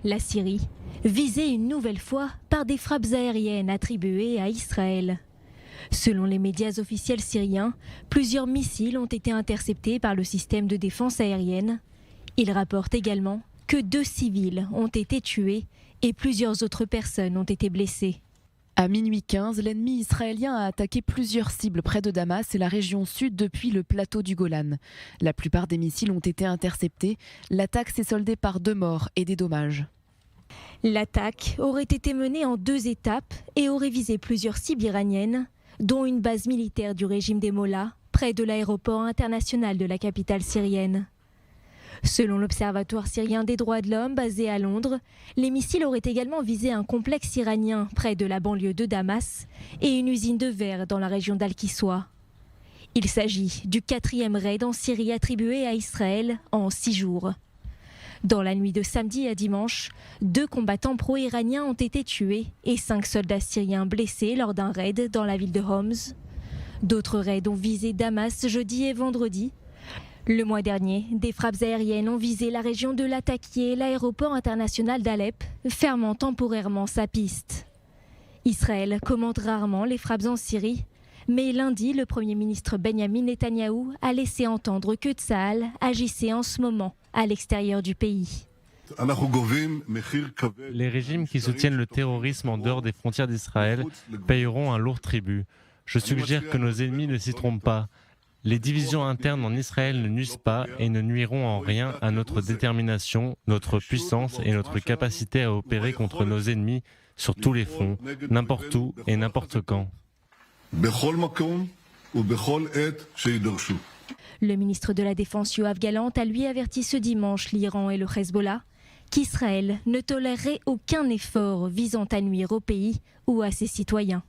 La Syrie, visée une nouvelle fois par des frappes aériennes attribuées à Israël. Selon les médias officiels syriens, plusieurs missiles ont été interceptés par le système de défense aérienne. Ils rapportent également que 2 civils ont été tués et plusieurs autres personnes ont été blessées. À minuit 15, l'ennemi israélien a attaqué plusieurs cibles près de Damas et la région sud depuis le plateau du Golan. La plupart des missiles ont été interceptés. L'attaque s'est soldée par 2 morts et des dommages. L'attaque aurait été menée en 2 étapes et aurait visé plusieurs cibles iraniennes, dont une base militaire du régime des Mollahs, près de l'aéroport international de la capitale syrienne. Selon l'Observatoire syrien des droits de l'homme basé à Londres, les missiles auraient également visé un complexe iranien près de la banlieue de Damas et une usine de verre dans la région d'Al-Kiswa. Il s'agit du 4e raid en Syrie attribué à Israël en 6 jours. Dans la nuit de samedi à dimanche, 2 combattants pro-iraniens ont été tués et 5 soldats syriens blessés lors d'un raid dans la ville de Homs. D'autres raids ont visé Damas jeudi et vendredi. Le mois dernier, des frappes aériennes ont visé la région de Latakia et l'aéroport international d'Alep, fermant temporairement sa piste. Israël commente rarement les frappes en Syrie, mais lundi, le Premier ministre Benyamin Netanyahou a laissé entendre que Tsahal agissait en ce moment à l'extérieur du pays. Les régimes qui soutiennent le terrorisme en dehors des frontières d'Israël payeront un lourd tribut. Je suggère que nos ennemis ne s'y trompent pas. Les divisions internes en Israël ne nuisent pas et ne nuiront en rien à notre détermination, notre puissance et notre capacité à opérer contre nos ennemis sur tous les fronts, n'importe où et n'importe quand. Le ministre de la Défense Yoav Gallant a lui averti ce dimanche l'Iran et le Hezbollah qu'Israël ne tolérerait aucun effort visant à nuire au pays ou à ses citoyens.